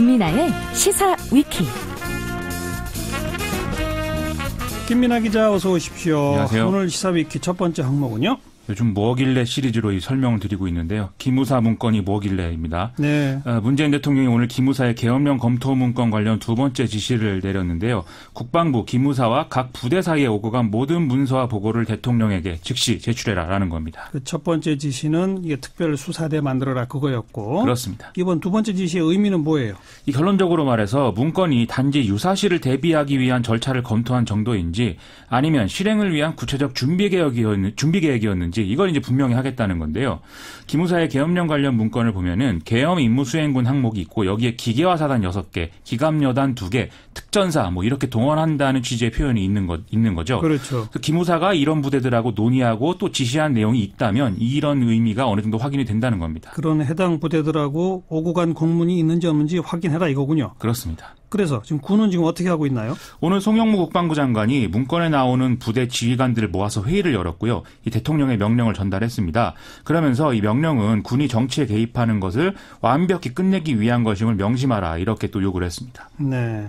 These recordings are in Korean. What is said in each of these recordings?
김민아의 시사 위키. 김민아 기자 어서 오십시오. 안녕하세요. 오늘 시사 위키 첫 번째 항목은요? 요즘 뭐길래 시리즈로 설명을 드리고 있는데요. 기무사 문건이 뭐길래입니다. 네. 문재인 대통령이 오늘 기무사의 계엄령 검토 문건 관련 두 번째 지시를 내렸는데요. 국방부, 기무사와 각 부대 사이에 오고 간 모든 문서와 보고를 대통령에게 즉시 제출해라라는 겁니다. 그 첫 번째 지시는 이게 특별 수사대 만들어라 그거였고. 그렇습니다. 이번 두 번째 지시의 의미는 뭐예요? 이 결론적으로 말해서 문건이 단지 유사시를 대비하기 위한 절차를 검토한 정도인지 아니면 실행을 위한 구체적 준비 계획이었는지 이걸 이제 분명히 하겠다는 건데요. 기무사의 계엄령 관련 문건을 보면은 계엄 임무 수행군 항목이 있고 여기에 기계화 사단 6개, 기갑여단 2개, 특전사 뭐 이렇게 동원한다는 취지의 표현이 있는 거죠. 그렇죠. 기무사가 이런 부대들하고 논의하고 또 지시한 내용이 있다면 이런 의미가 어느 정도 확인이 된다는 겁니다. 그런 해당 부대들하고 오고 간 공문이 있는지 없는지 확인해라 이거군요. 그렇습니다. 그래서 지금 군은 지금 어떻게 하고 있나요? 오늘 송영무 국방부 장관이 문건에 나오는 부대 지휘관들을 모아서 회의를 열었고요. 이 대통령의 명령을 전달했습니다. 그러면서 이 명령은 군이 정치에 개입하는 것을 완벽히 끝내기 위한 것임을 명심하라 이렇게 또 요구를 했습니다. 네.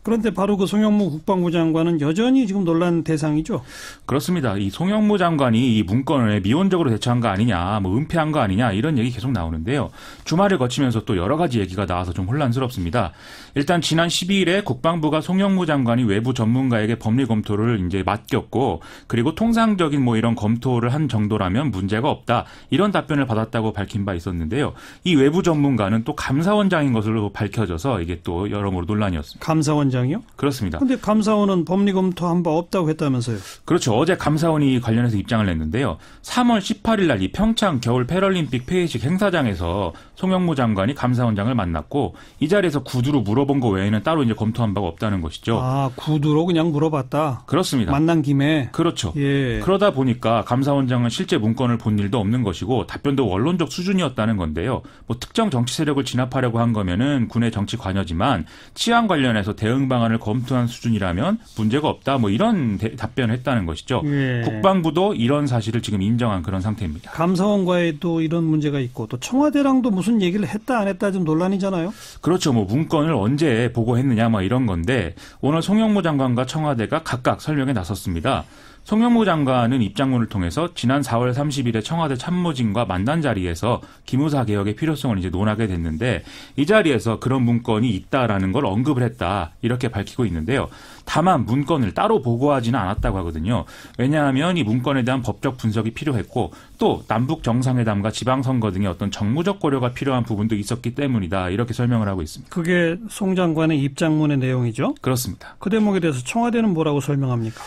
그런데 바로 그 송영무 국방부 장관은 여전히 지금 논란 대상이죠? 그렇습니다. 이 송영무 장관이 이 문건에 미온적으로 대처한 거 아니냐, 뭐 은폐한 거 아니냐 이런 얘기 계속 나오는데요. 주말을 거치면서 또 여러 가지 얘기가 나와서 좀 혼란스럽습니다. 일단 지난 12일에 국방부가 송영무 장관이 외부 전문가에게 법리 검토를 이제 맡겼고 그리고 통상적인 뭐 이런 검토를 한 정도라면 문제가 없다. 이런 답변을 받았다고 밝힌 바 있었는데요. 이 외부 전문가는 또 감사원장인 것으로 밝혀져서 이게 또 여러모로 논란이었습니다. 감사원장이요? 그렇습니다. 그런데 감사원은 법리 검토한 바 없다고 했다면서요? 그렇죠. 어제 감사원이 관련해서 입장을 냈는데요. 3월 18일 날 이 평창 겨울 패럴림픽 폐회식 행사장에서 송영무 장관이 감사원장을 만났고 이 자리에서 구두로 물어본 거 외에는 따로 이제 검토한 바가 없다는 것이죠. 아, 구두로 그냥 물어봤다. 그렇습니다. 만난 김에. 그렇죠. 예. 그러다 보니까 감사원장은 실제 문건을 본 일도 없는 것이고 답변도 원론적 수준이었다는 건데요. 뭐 특정 정치 세력을 진압하려고 한 거면은 군의 정치 관여지만 치안 관련해서 대응 방안을 검토한 수준이라면 문제가 없다. 뭐 이런 답변을 했다는 것이죠. 예. 국방부도 이런 사실을 지금 인정한 그런 상태입니다. 감사원과에도 이런 문제가 있고 또 청와대랑도 무슨 얘기를 했다 안 했다 좀 논란이잖아요. 그렇죠. 뭐 문건을 언제 보고했느냐 뭐 이런 건데 오늘 송영무 장관과 청와대가 각각 설명에 나섰습니다. 송영무 장관은 입장문을 통해서 지난 4월 30일에 청와대 참모진과 만난 자리에서 기무사 개혁의 필요성을 이제 논하게 됐는데 이 자리에서 그런 문건이 있다라는 걸 언급을 했다 이렇게 밝히고 있는데요. 다만 문건을 따로 보고하지는 않았다고 하거든요. 왜냐하면 이 문건에 대한 법적 분석이 필요했고 또 남북 정상회담과 지방선거 등의 어떤 정무적 고려가 필요한 부분도 있었기 때문이다 이렇게 설명을 하고 있습니다. 그게 송 장관의 입장문의 내용이죠? 그렇습니다. 그 대목에 대해서 청와대는 뭐라고 설명합니까?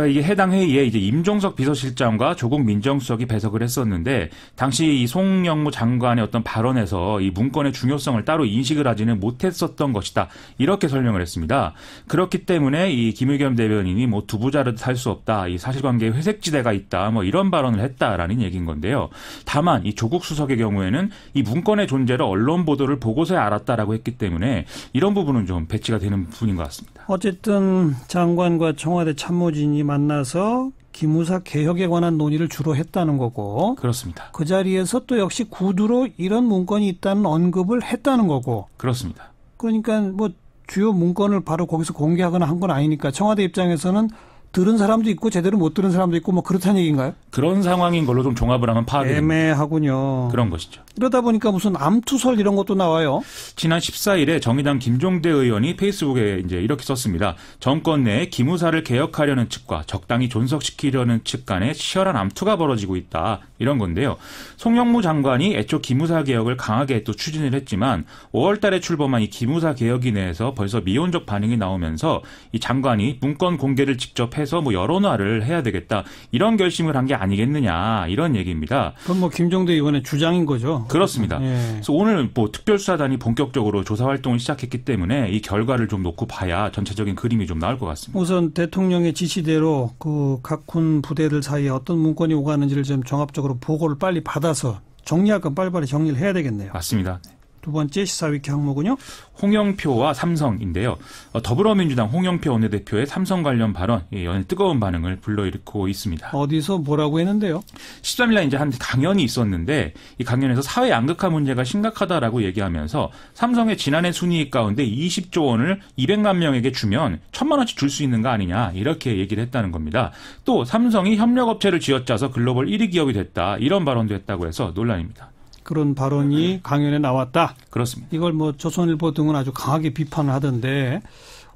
이게 해당 회의에 이제 임종석 비서실장과 조국 민정수석이 배석을 했었는데 당시 이 송영무 장관의 어떤 발언에서 이 문건의 중요성을 따로 인식을 하지는 못했었던 것이다 이렇게 설명을 했습니다. 그렇기 때문에 이 김의겸 대변인이 뭐 두부자르듯 할 수 없다, 이 사실관계에 회색지대가 있다, 뭐 이런 발언을 했다라는 얘기인 건데요. 다만 이 조국 수석의 경우에는 이 문건의 존재를 언론 보도를 보고서야 알았다라고 했기 때문에 이런 부분은 좀 배치가 되는 부분인 것 같습니다. 어쨌든 장관과 청와대 참모진이 만나서 기무사 개혁에 관한 논의를 주로 했다는 거고. 그렇습니다. 그 자리에서 또 역시 구두로 이런 문건이 있다는 언급을 했다는 거고. 그렇습니다. 그러니까 뭐 주요 문건을 바로 거기서 공개하거나 한 건 아니니까 청와대 입장에서는 들은 사람도 있고 제대로 못 들은 사람도 있고 뭐 그렇다는 얘기인가요? 그런 상황인 걸로 좀 종합을 하면 파악이 됩니다. 애매하군요. 그런 것이죠. 이러다 보니까 무슨 암투설 이런 것도 나와요. 지난 14일에 정의당 김종대 의원이 페이스북에 이제 이렇게 썼습니다. 정권 내에 기무사를 개혁하려는 측과 적당히 존속시키려는 측 간에 치열한 암투가 벌어지고 있다. 이런 건데요. 송영무 장관이 애초 기무사 개혁을 강하게 또 추진을 했지만 5월 달에 출범한 이 기무사 개혁위 내에서 벌써 미온적 반응이 나오면서 이 장관이 문건 공개를 직접 해서 뭐 여론화를 해야 되겠다. 이런 결심을 한 게 아니겠느냐. 이런 얘기입니다. 그건 뭐 김종대 의원의 주장인 거죠. 그렇습니다. 예. 그래서 오늘 뭐 특별수사단이 본격적으로 조사 활동을 시작했기 때문에 이 결과를 좀 놓고 봐야 전체적인 그림이 좀 나올 것 같습니다. 우선 대통령의 지시대로 그 각 군 부대들 사이에 어떤 문건이 오가는지를 좀 종합적으로 보고를 빨리 받아서 정리할 건 빨리빨리 정리를 해야 되겠네요. 맞습니다. 두 번째 시사위키 항목은요. 홍영표와 삼성인데요. 더불어민주당 홍영표 원내대표의 삼성 관련 발언, 연일 뜨거운 반응을 불러일으키고 있습니다. 어디서 뭐라고 했는데요? 13일날 이제 한 강연이 있었는데 이 강연에서 사회 양극화 문제가 심각하다라고 얘기하면서 삼성의 지난해 순이익 가운데 20조 원을 200만 명에게 주면 1,000만 원씩 줄 수 있는 거 아니냐 이렇게 얘기를 했다는 겁니다. 또 삼성이 협력업체를 쥐어짜서 글로벌 1위 기업이 됐다 이런 발언도 했다고 해서 논란입니다. 그런 발언이 강연에 나왔다. 그렇습니다. 이걸 뭐 조선일보 등은 아주 강하게 비판을 하던데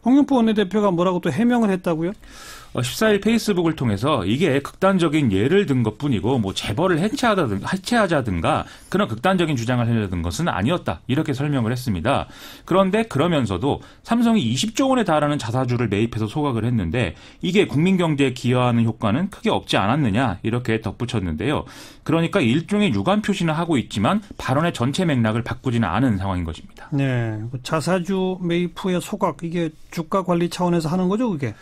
홍영표 원내대표가 뭐라고 또 해명을 했다고요? 14일 페이스북을 통해서 이게 극단적인 예를 든 것뿐이고 뭐 재벌을 해체하자든가 그런 극단적인 주장을 하려던 것은 아니었다. 이렇게 설명을 했습니다. 그런데 그러면서도 삼성이 20조 원에 달하는 자사주를 매입해서 소각을 했는데 이게 국민 경제에 기여하는 효과는 크게 없지 않았느냐 이렇게 덧붙였는데요. 그러니까 일종의 유감 표시는 하고 있지만 발언의 전체 맥락을 바꾸지는 않은 상황인 것입니다. 네, 자사주 매입 후에 소각 이게 주가 관리 차원에서 하는 거죠, 그게?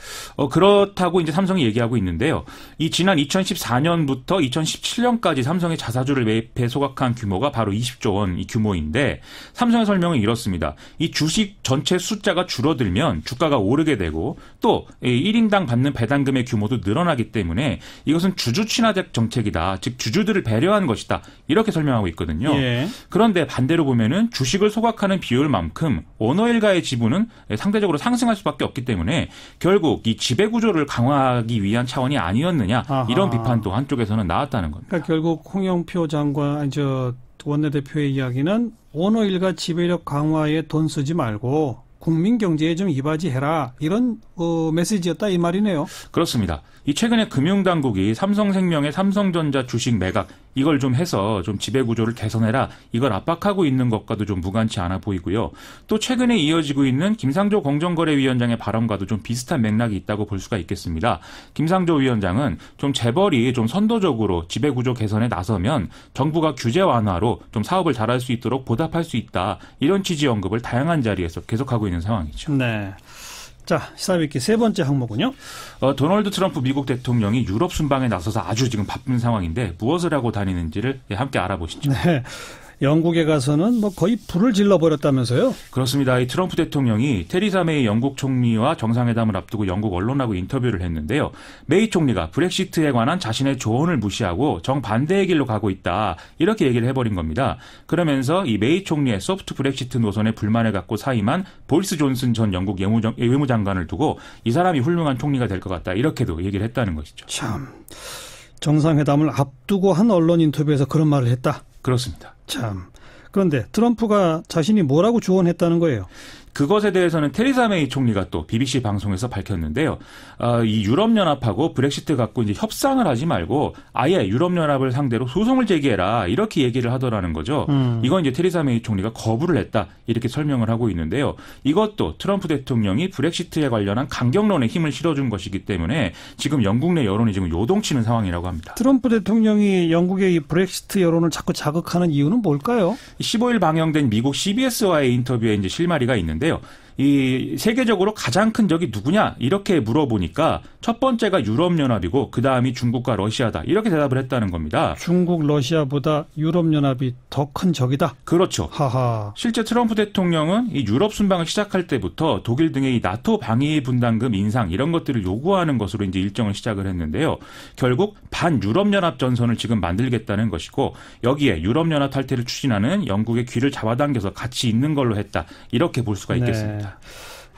그렇다고 이제 삼성이 얘기하고 있는데요. 이 지난 2014년부터 2017년까지 삼성의 자사주를 매입해 소각한 규모가 바로 20조 원 이 규모인데 삼성의 설명은 이렇습니다. 이 주식 전체 숫자가 줄어들면 주가가 오르게 되고 또 1인당 받는 배당금의 규모도 늘어나기 때문에 이것은 주주 친화적 정책이다. 즉 주주들을 배려한 것이다. 이렇게 설명하고 있거든요. 예. 그런데 반대로 보면은 주식을 소각하는 비율만큼 오너일가의 지분은 상대적으로 상승할 수밖에 없기 때문에 결국 이 지배 구조를 강화하기 위한 차원이 아니었느냐 아하. 이런 비판도 한쪽에서는 나왔다는 겁니다. 그러니까 결국 홍영표 장관 원내대표의 이야기는 오너일가 지배력 강화에 돈 쓰지 말고 국민 경제에 좀 이바지해라 이런 메시지였다 이 말이네요. 그렇습니다. 이 최근에 금융당국이 삼성생명의 삼성전자 주식 매각 이걸 좀 해서 좀 지배구조를 개선해라 이걸 압박하고 있는 것과도 좀 무관치 않아 보이고요. 또 최근에 이어지고 있는 김상조 공정거래위원장의 발언과도 좀 비슷한 맥락이 있다고 볼 수가 있겠습니다. 김상조 위원장은 좀 재벌이 좀 선도적으로 지배구조 개선에 나서면 정부가 규제 완화로 좀 사업을 잘할 수 있도록 보답할 수 있다. 이런 취지 언급을 다양한 자리에서 계속하고 있는 상황이죠. 네. 자, 시사위키 세 번째 항목은요. 도널드 트럼프 미국 대통령이 유럽 순방에 나서서 아주 지금 바쁜 상황인데 무엇을 하고 다니는지를 함께 알아보시죠. 네. 영국에 가서는 뭐 거의 불을 질러버렸다면서요? 그렇습니다. 이 트럼프 대통령이 테리사 메이 영국 총리와 정상회담을 앞두고 영국 언론하고 인터뷰를 했는데요. 메이 총리가 브렉시트에 관한 자신의 조언을 무시하고 정반대의 길로 가고 있다. 이렇게 얘기를 해버린 겁니다. 그러면서 이 메이 총리의 소프트 브렉시트 노선에 불만을 갖고 사임한 보리스 존슨 전 영국 외무장관을 두고 이 사람이 훌륭한 총리가 될 것 같다. 이렇게도 얘기를 했다는 것이죠. 참, 정상회담을 앞두고 한 언론 인터뷰에서 그런 말을 했다. 그렇습니다. 참. 그런데 트럼프가 자신이 뭐라고 조언했다는 거예요? 그것에 대해서는 테리사 메이 총리가 또 BBC 방송에서 밝혔는데요. 이 유럽연합하고 브렉시트 갖고 이제 협상을 하지 말고 아예 유럽연합을 상대로 소송을 제기해라 이렇게 얘기를 하더라는 거죠. 이건 이제 테리사 메이 총리가 거부를 했다 이렇게 설명을 하고 있는데요. 이것도 트럼프 대통령이 브렉시트에 관련한 강경론에 힘을 실어준 것이기 때문에 지금 영국 내 여론이 지금 요동치는 상황이라고 합니다. 트럼프 대통령이 영국의 이 브렉시트 여론을 자꾸 자극하는 이유는 뭘까요? 15일 방영된 미국 CBS와의 인터뷰에 이제 실마리가 있는데 이 세계적으로 가장 큰 적이 누구냐 이렇게 물어보니까 첫 번째가 유럽연합이고 그 다음이 중국과 러시아다 이렇게 대답을 했다는 겁니다. 중국, 러시아보다 유럽연합이 더 큰 적이다? 그렇죠. 하하. 실제 트럼프 대통령은 이 유럽 순방을 시작할 때부터 독일 등의 이 나토 방위 분담금 인상 이런 것들을 요구하는 것으로 이제 일정을 시작을 했는데요. 결국 반유럽연합 전선을 지금 만들겠다는 것이고 여기에 유럽연합 탈퇴를 추진하는 영국의 귀를 잡아당겨서 같이 있는 걸로 했다 이렇게 볼 수가 있겠습니다. 네.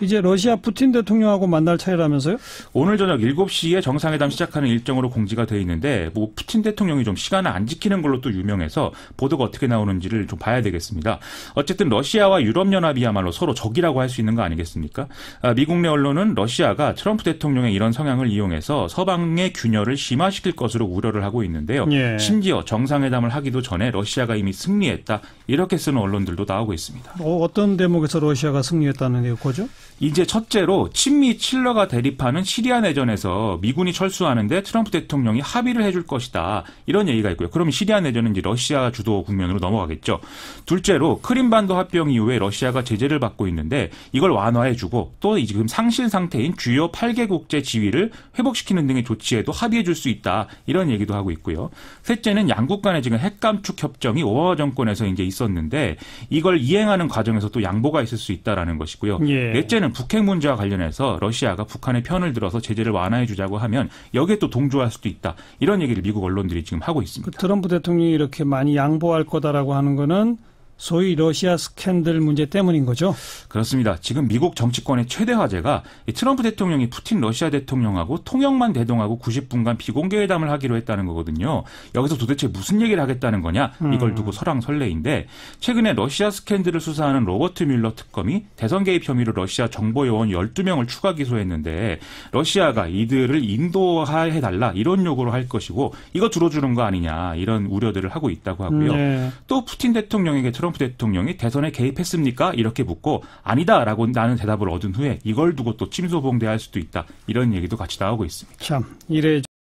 이제 러시아 푸틴 대통령하고 만날 차이라면서요? 오늘 저녁 7시에 정상회담 시작하는 일정으로 공지가 돼 있는데 뭐 푸틴 대통령이 좀 시간을 안 지키는 걸로 또 유명해서 보도가 어떻게 나오는지를 좀 봐야 되겠습니다. 어쨌든 러시아와 유럽연합이야말로 서로 적이라고 할 수 있는 거 아니겠습니까? 미국 내 언론은 러시아가 트럼프 대통령의 이런 성향을 이용해서 서방의 균열을 심화시킬 것으로 우려를 하고 있는데요. 예. 심지어 정상회담을 하기도 전에 러시아가 이미 승리했다. 이렇게 쓰는 언론들도 나오고 있습니다. 어떤 대목에서 러시아가 승리했다는 거죠? 이제 첫째로 친미 칠러가 대립하는 시리아 내전에서 미군이 철수하는데 트럼프 대통령이 합의를 해줄 것이다. 이런 얘기가 있고요. 그러면 시리아 내전은 이제 러시아 주도 국면으로 넘어가겠죠. 둘째로 크림반도 합병 이후에 러시아가 제재를 받고 있는데 이걸 완화해주고 또 지금 상실 상태인 주요 8개국제 지위를 회복시키는 등의 조치에도 합의해줄 수 있다. 이런 얘기도 하고 있고요. 셋째는 양국 간의 지금 핵감축 협정이 오바마 정권에서 이제 있었는데 이걸 이행하는 과정에서 또 양보가 있을 수 있다라는 것이고요. 예. 넷째는 북핵 문제와 관련해서 러시아가 북한의 편을 들어서 제재를 완화해 주자고 하면 여기에 또 동조할 수도 있다. 이런 얘기를 미국 언론들이 지금 하고 있습니다. 그 트럼프 대통령이 이렇게 많이 양보할 거다라고 하는 거는 소위 러시아 스캔들 문제 때문인 거죠? 그렇습니다. 지금 미국 정치권의 최대 화제가 이 트럼프 대통령이 푸틴 러시아 대통령하고 통역만 대동하고 90분간 비공개 회담을 하기로 했다는 거거든요. 여기서 도대체 무슨 얘기를 하겠다는 거냐? 이걸 두고 설왕설래인데 최근에 러시아 스캔들을 수사하는 로버트 뮬러 특검이 대선 개입 혐의로 러시아 정보 요원 12명을 추가 기소했는데 러시아가 이들을 인도화해달라 이런 요구를 할 것이고 이거 들어주는 거 아니냐 이런 우려들을 하고 있다고 하고요. 네. 또 푸틴 대통령에게 트럼프 대통령이 대선에 개입했습니까? 이렇게 묻고 아니다라고 나는 대답을 얻은 후에 이걸 두고 또 침소봉대할 수도 있다. 이런 얘기도 같이 나오고 있습니다. 참 이래